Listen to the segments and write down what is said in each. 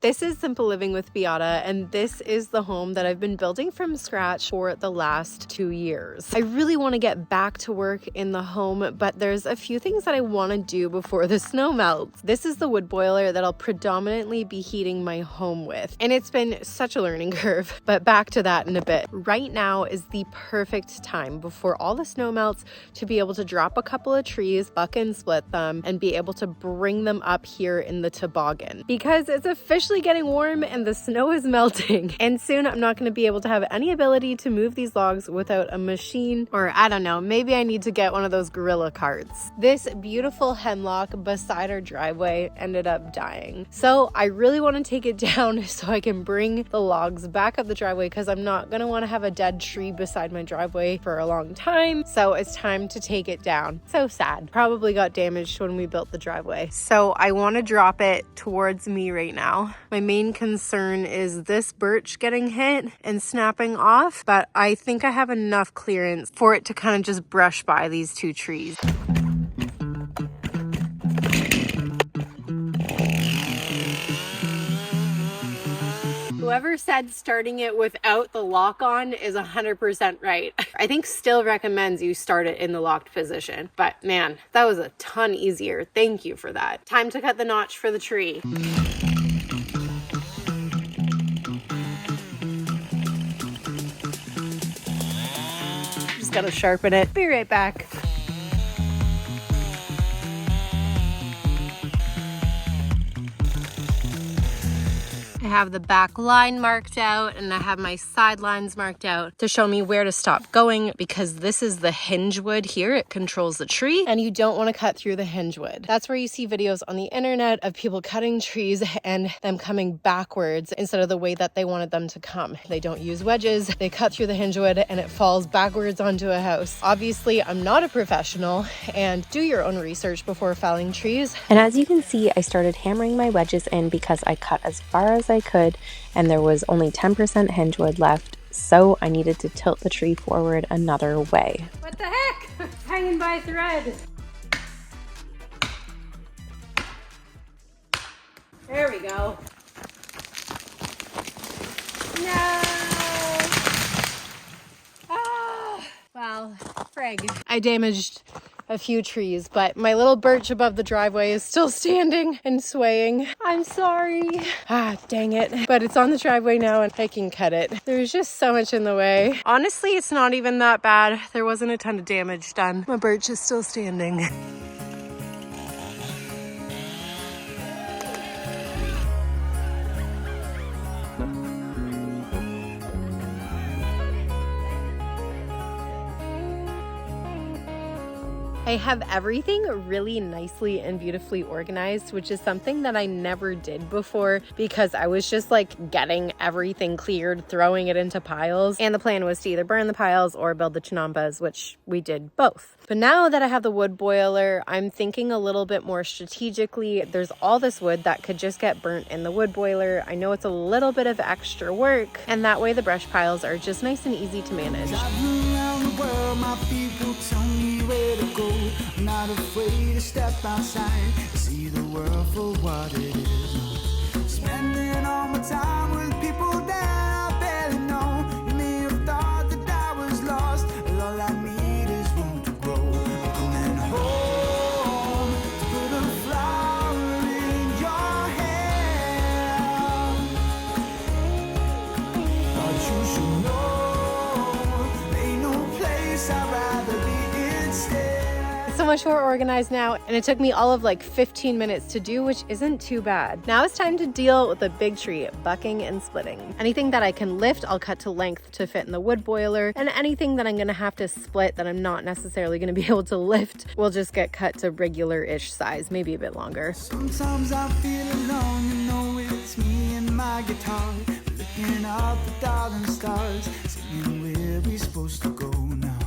This is Simple Living with Biata, and this is the home that I've been building from scratch for the last 2 years. I really want to get back to work in the home, but there's a few things that I want to do before the snow melts. This is the wood boiler that I'll predominantly be heating my home with, and it's been such a learning curve, but back to that in a bit. Right now is the perfect time before all the snow melts to be able to drop a couple of trees, buck and split them, and be able to bring them up here in the toboggan, because it's officially getting warm and the snow is melting, and soon I'm not going to be able to have any ability to move these logs without a machine, or I don't know, maybe I need to get one of those gorilla carts. This beautiful hemlock beside our driveway ended up dying, so I really want to take it down so I can bring the logs back up the driveway, because I'm not going to want to have a dead tree beside my driveway for a long time. So it's time to take it down. So sad. Probably got damaged when we built the driveway. So I want to drop it towards me right now. My main concern is this birch getting hit and snapping off, but I think I have enough clearance for it to kind of just brush by these two trees. Whoever said starting it without the lock on is 100% right. I think still recommends you start it in the locked position, but man, that was a ton easier. Thank you for that. Time to cut the notch for the tree. Just gotta sharpen it. Be right back. I have the back line marked out and I have my side lines marked out to show me where to stop going, because this is the hinge wood here. It controls the tree and you don't want to cut through the hinge wood. That's where you see videos on the internet of people cutting trees and them coming backwards instead of the way that they wanted them to come. They don't use wedges, they cut through the hinge wood and it falls backwards onto a house. Obviously, I'm not a professional, and do your own research before felling trees. And as you can see, I started hammering my wedges in because I cut as far as I could and there was only 10% hinge wood left, so I needed to tilt the tree forward another way. What the heck? It's hanging by a thread. There we go. No! Ah! Well, frig. I damaged a few trees, but my little birch above the driveway is still standing and swaying. I'm sorry. Ah, dang it. But it's on the driveway now and I can cut it. There's just so much in the way. Honestly, it's not even that bad. There wasn't a ton of damage done. My birch is still standing. I have everything really nicely and beautifully organized, which is something that I never did before because I was just like getting everything cleared, throwing it into piles. And the plan was to either burn the piles or build the chinambas, which we did both. But now that I have the wood boiler, I'm thinking a little bit more strategically. There's all this wood that could just get burnt in the wood boiler. I know it's a little bit of extra work, and that way the brush piles are just nice and easy to manage. I'm not afraid to step outside, see the world for what it is. Spending all my time with people that I barely know. You may have thought that I was lost, but all I need is room to grow. I'm coming home to put a flower in your hand. Thought you should know, ain't no place I'd rather be instead. So much more organized now, and it took me all of like 15 minutes to do, which isn't too bad. Now it's time to deal with the big tree, bucking and splitting. Anything that I can lift, I'll cut to length to fit in the wood boiler, and anything that I'm gonna have to split that I'm not necessarily gonna be able to lift will just get cut to regular-ish size, maybe a bit longer. Sometimes I feel alone, you know it's me and my guitar, looking up the darling stars, singing where we supposed to go now.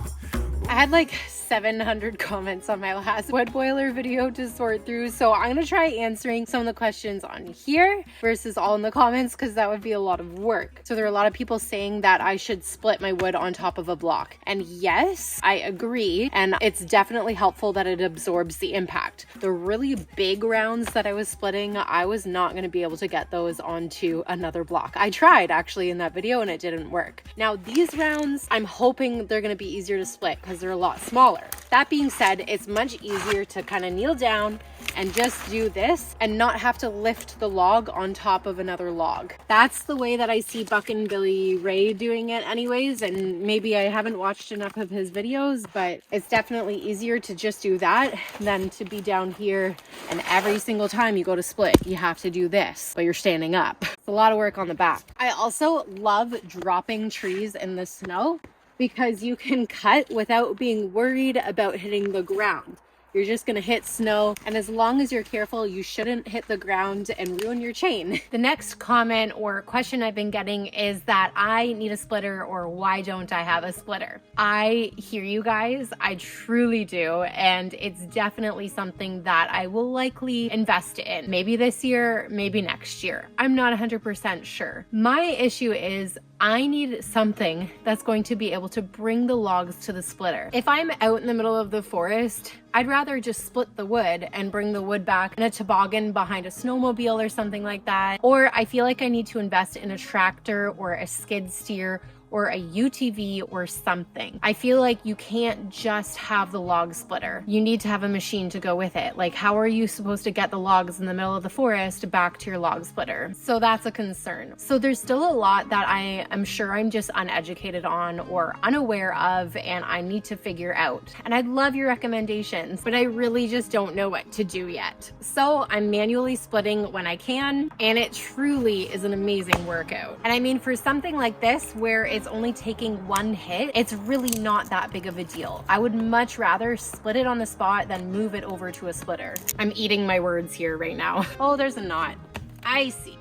I had like 700 comments on my last wood boiler video to sort through, so I'm gonna try answering some of the questions on here versus all in the comments, because that would be a lot of work. So there are a lot of people saying that I should split my wood on top of a block, and yes, I agree, and it's definitely helpful that it absorbs the impact. The really big rounds that I was splitting, I was not going to be able to get those onto another block. I tried actually in that video and it didn't work. Now these rounds, I'm hoping they're going to be easier to split because they're a lot smaller. That being said, it's much easier to kind of kneel down and just do this and not have to lift the log on top of another log. That's the way that I see Buck and Billy Ray doing it anyways, and maybe I haven't watched enough of his videos, but it's definitely easier to just do that than to be down here and every single time you go to split, you have to do this, but you're standing up. It's a lot of work on the back. I also love dropping trees in the snow because you can cut without being worried about hitting the ground. You're just gonna hit snow, and as long as you're careful, you shouldn't hit the ground and ruin your chain. The next comment or question I've been getting is that I need a splitter, or why don't I have a splitter? I hear you guys, I truly do, and it's definitely something that I will likely invest in. Maybe this year, maybe next year. I'm not 100% sure. My issue is I need something that's going to be able to bring the logs to the splitter. If I'm out in the middle of the forest, I'd rather just split the wood and bring the wood back in a toboggan behind a snowmobile or something like that. Or I feel like I need to invest in a tractor or a skid steer or a UTV or something. I feel like you can't just have the log splitter. You need to have a machine to go with it. Like, how are you supposed to get the logs in the middle of the forest back to your log splitter? So that's a concern. So there's still a lot that I am sure I'm just uneducated on or unaware of, and I need to figure out. And I'd love your recommendations, but I really just don't know what to do yet. So I'm manually splitting when I can, and it truly is an amazing workout. And I mean, for something like this, where it's only taking one hit, it's really not that big of a deal. I would much rather split it on the spot than move it over to a splitter. I'm eating my words here right now. Oh, there's a knot. I see.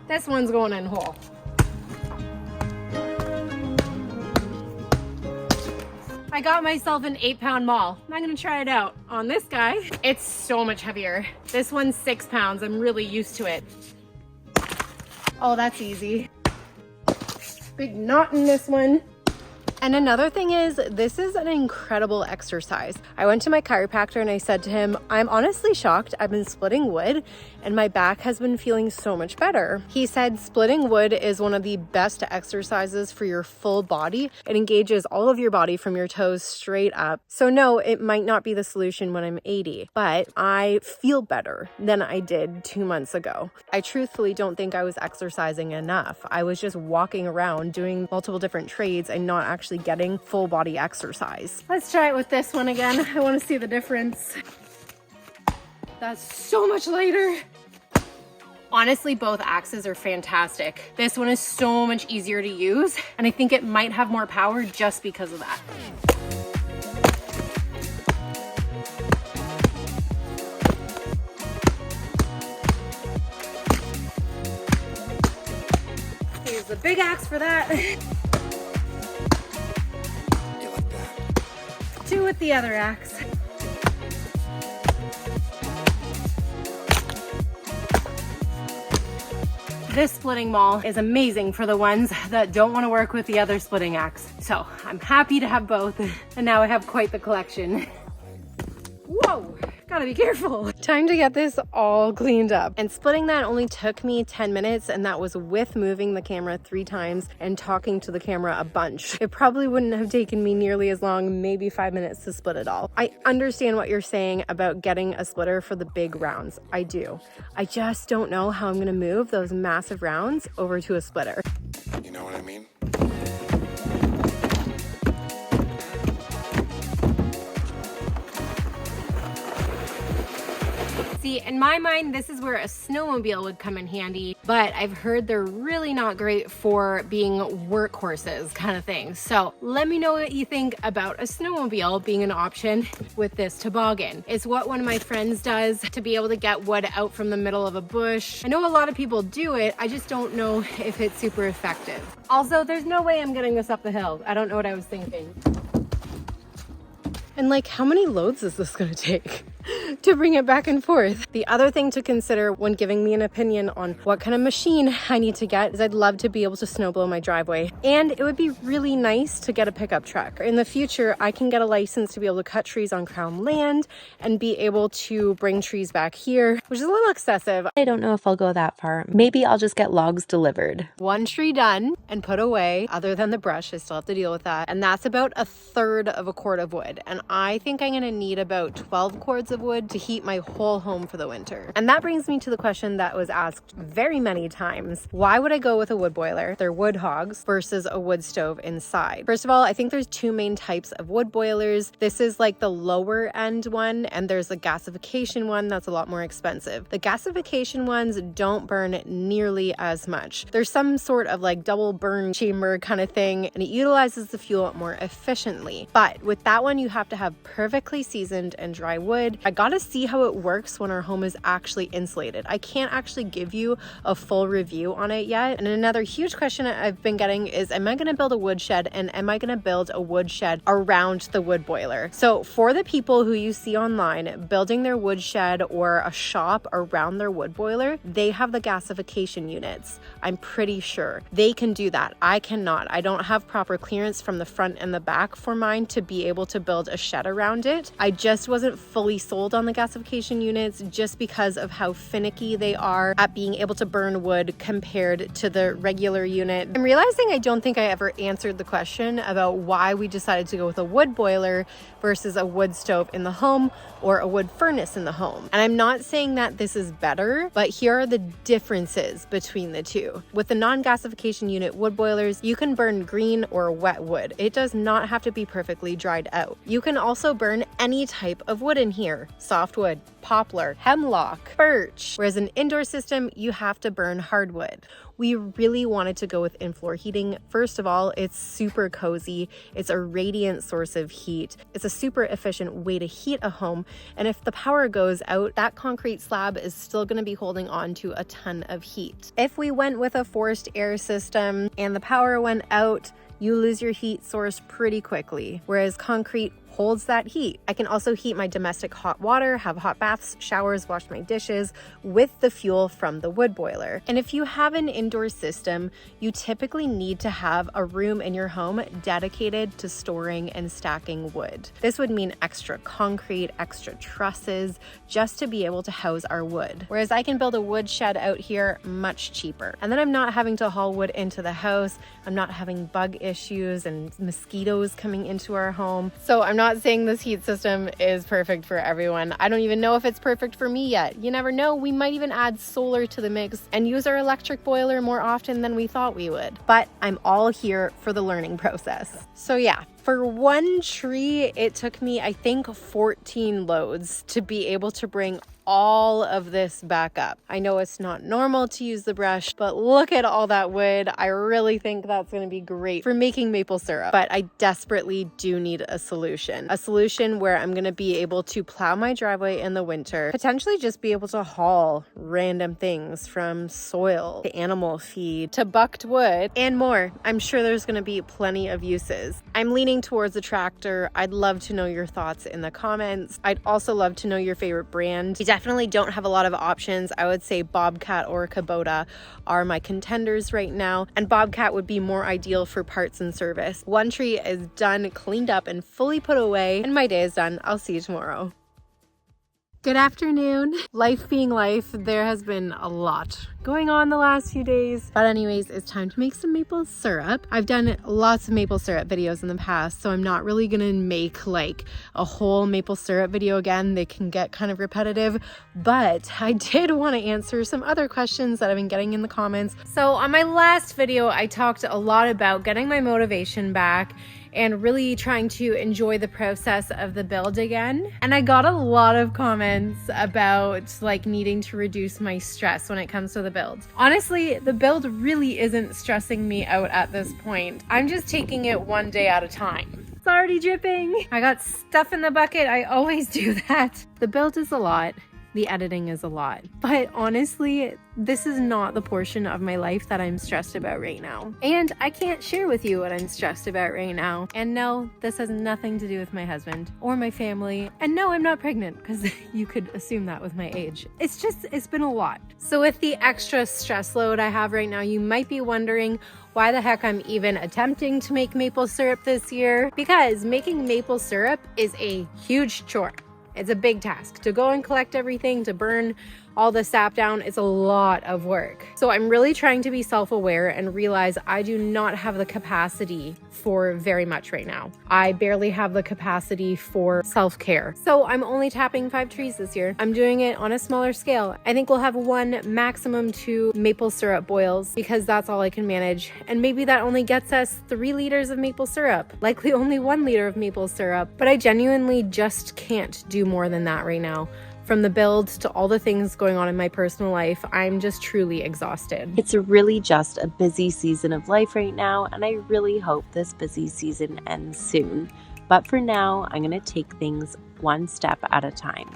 This one's going in whole. I got myself an 8-pound maul. I'm gonna try it out on this guy. It's so much heavier. This one's 6 pounds. I'm really used to it. Oh, that's easy. Big knot in this one. And another thing is, this is an incredible exercise. I went to my chiropractor and I said to him, I'm honestly shocked. I've been splitting wood and my back has been feeling so much better. He said splitting wood is one of the best exercises for your full body. It engages all of your body from your toes straight up. So no, it might not be the solution when I'm 80, but I feel better than I did 2 months ago. I truthfully don't think I was exercising enough. I was just walking around doing multiple different trades and not actually getting full body exercise. Let's try it with this one again. I want to see the difference. That's so much lighter. Honestly, both axes are fantastic. This one is so much easier to use, and I think it might have more power just because of that. Use the big axe for that. Two with the other axe. This splitting maul is amazing for the ones that don't want to work with the other splitting axe. So I'm happy to have both, and now I have quite the collection. Whoa, gotta be careful. Time to get this all cleaned up. And splitting that only took me 10 minutes, and that was with moving the camera 3 times and talking to the camera a bunch. It probably wouldn't have taken me nearly as long, maybe 5 minutes to split it all. I understand what you're saying about getting a splitter for the big rounds. I do. I just don't know how I'm gonna move those massive rounds over to a splitter. You know what I mean? See, in my mind, this is where a snowmobile would come in handy, but I've heard they're really not great for being workhorses kind of thing. So let me know what you think about a snowmobile being an option with this toboggan. It's what one of my friends does to be able to get wood out from the middle of a bush. I know a lot of people do it. I just don't know if it's super effective. Also, there's no way I'm getting this up the hill. I don't know what I was thinking. And like, how many loads is this gonna take to bring it back and forth? The other thing to consider when giving me an opinion on what kind of machine I need to get is I'd love to be able to snow blow my driveway. And it would be really nice to get a pickup truck. In the future, I can get a license to be able to cut trees on Crown land and be able to bring trees back here, which is a little excessive. I don't know if I'll go that far. Maybe I'll just get logs delivered. One tree done and put away, other than the brush, I still have to deal with that. And that's about 1/3 of a cord of wood. And I think I'm gonna need about 12 cords of wood to heat my whole home for the winter. And that brings me to the question that was asked very many times. Why would I go with a wood boiler, they're wood hogs, versus a wood stove inside? First of all, I think there's two main types of wood boilers. This is like the lower end one, and there's the gasification one that's a lot more expensive. The gasification ones don't burn nearly as much. There's some sort of like double burn chamber kind of thing, and it utilizes the fuel more efficiently. But with that one, you have to have perfectly seasoned and dry wood. I gotta see how it works when our home is actually insulated. I can't actually give you a full review on it yet. And another huge question I've been getting is, am I gonna build a wood shed, and am I gonna build a wood shed around the wood boiler? So for the people who you see online building their wood shed or a shop around their wood boiler, they have the gasification units. I'm pretty sure they can do that. I cannot. I don't have proper clearance from the front and the back for mine to be able to build a shed around it. I just wasn't fully sold on the gasification units just because of how finicky they are at being able to burn wood compared to the regular unit. I'm realizing I don't think I ever answered the question about why we decided to go with a wood boiler versus a wood stove in the home or a wood furnace in the home. And I'm not saying that this is better, but here are the differences between the two. With the non-gasification unit wood boilers, you can burn green or wet wood. It does not have to be perfectly dried out. You can also burn any type of wood in here: softwood, poplar, hemlock, birch. Whereas an indoor system, you have to burn hardwood. We really wanted to go with in-floor heating. First of all, it's super cozy. It's a radiant source of heat. It's a super efficient way to heat a home. And if the power goes out, that concrete slab is still going to be holding on to a ton of heat. If we went with a forced air system and the power went out, you lose your heat source pretty quickly, whereas concrete holds that heat. I can also heat my domestic hot water, have hot baths, showers, wash my dishes with the fuel from the wood boiler. And if you have an indoor system, you typically need to have a room in your home dedicated to storing and stacking wood. This would mean extra concrete, extra trusses, just to be able to house our wood. Whereas I can build a wood shed out here much cheaper. And then I'm not having to haul wood into the house. I'm not having bug issues and mosquitoes coming into our home. So I'm not saying this heat system is perfect for everyone. I don't even know if it's perfect for me yet. You never know. We might even add solar to the mix and use our electric boiler more often than we thought we would. But I'm all here for the learning process. So yeah, for one tree, it took me, I think, 14 loads to be able to bring all of this back up. I know it's not normal to use the brush, but look at all that wood. I really think that's going to be great for making maple syrup. But I desperately do need a solution where I'm going to be able to plow my driveway in the winter, potentially just be able to haul random things from soil to animal feed to bucked wood and more. I'm sure there's going to be plenty of uses. I'm leaning towards a tractor. I'd love to know your thoughts in the comments. I'd also love to know your favorite brand. We definitely don't have a lot of options. I would say Bobcat or Kubota are my contenders right now, and Bobcat would be more ideal for parts and service. One tree is done, cleaned up, and fully put away, and my day is done. I'll see you tomorrow. Good afternoon. Life being life, there has been a lot going on the last few days. But anyways, it's time to make some maple syrup. I've done lots of maple syrup videos in the past, so I'm not really gonna make like a whole maple syrup video again. They can get kind of repetitive, but I did want to answer some other questions that I've been getting in the comments. So on my last video, I talked a lot about getting my motivation back and really trying to enjoy the process of the build again. And I got a lot of comments about like needing to reduce my stress when it comes to the build. Honestly, the build really isn't stressing me out at this point. I'm just taking it one day at a time. It's already dripping. I got stuff in the bucket. I always do that. The build is a lot. the editing is a lot. But honestly, this is not the portion of my life that I'm stressed about right now. And I can't share with you what I'm stressed about right now. And no, this has nothing to do with my husband or my family. And no, I'm not pregnant, because you could assume that with my age. It's been a lot. So with the extra stress load I have right now, you might be wondering why the heck I'm even attempting to make maple syrup this year. Because making maple syrup is a huge chore. It's a big task to go and collect everything, to burn all the sap down. It's a lot of work. So I'm really trying to be self-aware and realize I do not have the capacity for very much right now. I barely have the capacity for self-care. So I'm only tapping 5 trees this year. I'm doing it on a smaller scale. I think we'll have 1, maximum 2 maple syrup boils, because that's all I can manage. And maybe that only gets us 3 liters of maple syrup, likely only 1 liter of maple syrup. But I genuinely just can't do more than that right now. From the build to all the things going on in my personal life, I'm just truly exhausted. It's really just a busy season of life right now, and I really hope this busy season ends soon. But for now, I'm going to take things one step at a time.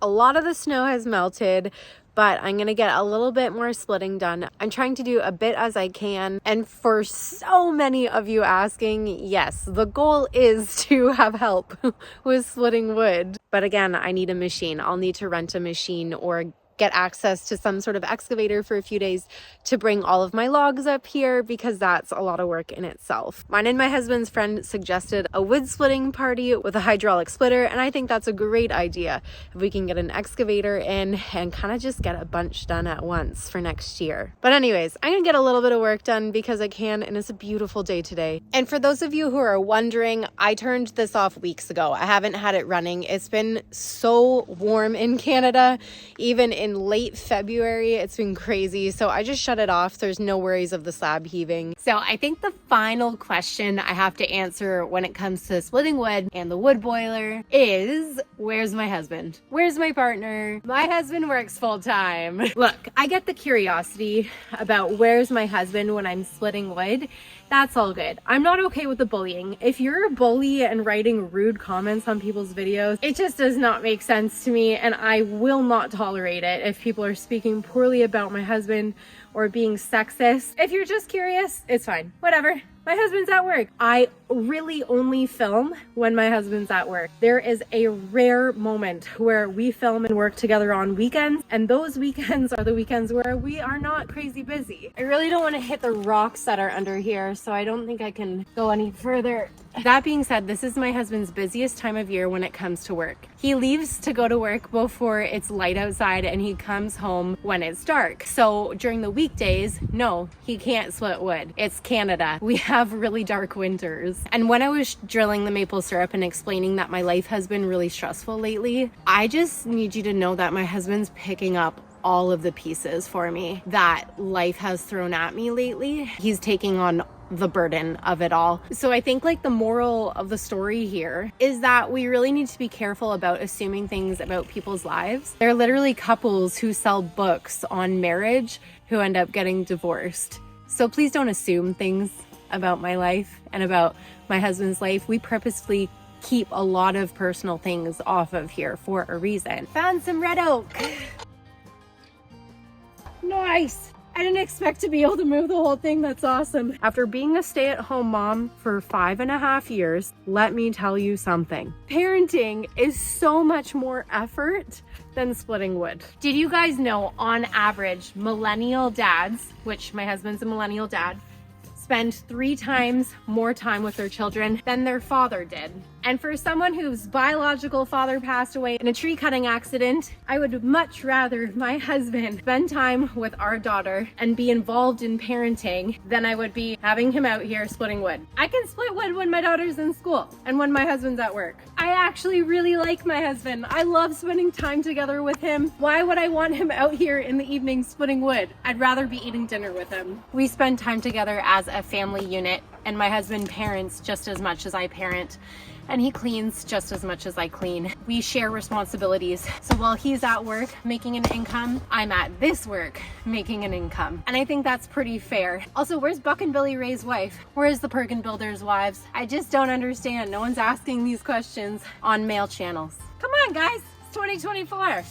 A lot of the snow has melted, but I'm going to get a little bit more splitting done. I'm trying to do a bit as I can. And for so many of you asking, yes, the goal is to have help with splitting wood. But again, I need a machine. I'll need to rent a machine or get access to some sort of excavator for a few days to bring all of my logs up here, because that's a lot of work in itself. Mine and my husband's friend suggested a wood splitting party with a hydraulic splitter, and I think that's a great idea. If we can get an excavator in and kind of just get a bunch done at once for next year. But anyways, I'm gonna get a little bit of work done because I can, and it's a beautiful day today. And for those of you who are wondering, I turned this off weeks ago. I haven't had it running. It's been so warm in Canada, even in late February. It's been crazy. So I just shut it off. There's no worries of the slab heaving. So I think the final question I have to answer when it comes to splitting wood and the wood boiler is, where's my husband? Where's my partner? My husband works full time. Look, I get the curiosity about where's my husband when I'm splitting wood. That's all good. I'm not okay with the bullying. If you're a bully and writing rude comments on people's videos, it just does not make sense to me, and I will not tolerate it if people are speaking poorly about my husband or being sexist. If you're just curious, it's fine. Whatever. My husband's at work. I really only film when my husband's at work. There is a rare moment where we film and work together on weekends, and those weekends are the weekends where we are not crazy busy. I really don't want to hit the rocks that are under here, so I don't think I can go any further. That being said, this is my husband's busiest time of year when it comes to work. He leaves to go to work before it's light outside, and he comes home when it's dark. So during the weekdays, no, he can't split wood. It's Canada. We have really dark winters. And when I was drilling the maple syrup and explaining that my life has been really stressful lately, I just need you to know that my husband's picking up all of the pieces for me that life has thrown at me lately. He's taking on the burden of it all. So I think like the moral of the story here is that we really need to be careful about assuming things about people's lives. There are literally couples who sell books on marriage who end up getting divorced. So please don't assume things about my life and about my husband's life. We purposefully keep a lot of personal things off of here for a reason. Found some red oak. Nice. I didn't expect to be able to move the whole thing. That's awesome. After being a stay-at-home mom for 5.5 years, let me tell you something. Parenting is so much more effort than splitting wood. Did you guys know, on average, millennial dads, which my husband's a millennial dad, spend 3 times more time with their children than their father did? And for someone whose biological father passed away in a tree cutting accident, I would much rather my husband spend time with our daughter and be involved in parenting than I would be having him out here splitting wood. I can split wood when my daughter's in school and when my husband's at work. I actually really like my husband. I love spending time together with him. Why would I want him out here in the evening splitting wood? I'd rather be eating dinner with him. We spend time together as a family unit and my husband parents just as much as I parent, and he cleans just as much as I clean. We share responsibilities. So while he's at work making an income, I'm at this work making an income. And I think that's pretty fair. Also, where's Buck and Billy Ray's wife? Where's the Perkin Builders' wives? I just don't understand. No one's asking these questions on male channels. Come on, guys, it's 2024.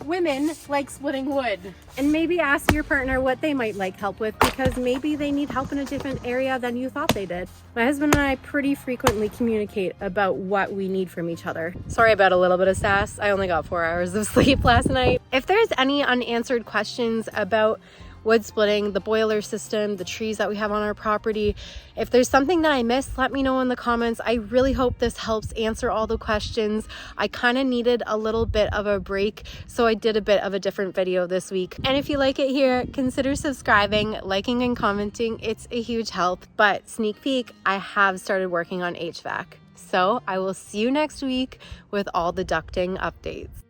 Women like splitting wood. And maybe ask your partner what they might like help with, because maybe they need help in a different area than you thought they did. My husband and I pretty frequently communicate about what we need from each other. Sorry about a little bit of sass. I only got 4 hours of sleep last night. If there's any unanswered questions about wood splitting, the boiler system, the trees that we have on our property, if there's something that I missed, let me know in the comments. I really hope this helps answer all the questions. I kind of needed a little bit of a break, so I did a bit of a different video this week. And if you like it here, consider subscribing, liking, and commenting. It's a huge help. But sneak peek, I have started working on HVAC. So I will see you next week with all the ducting updates.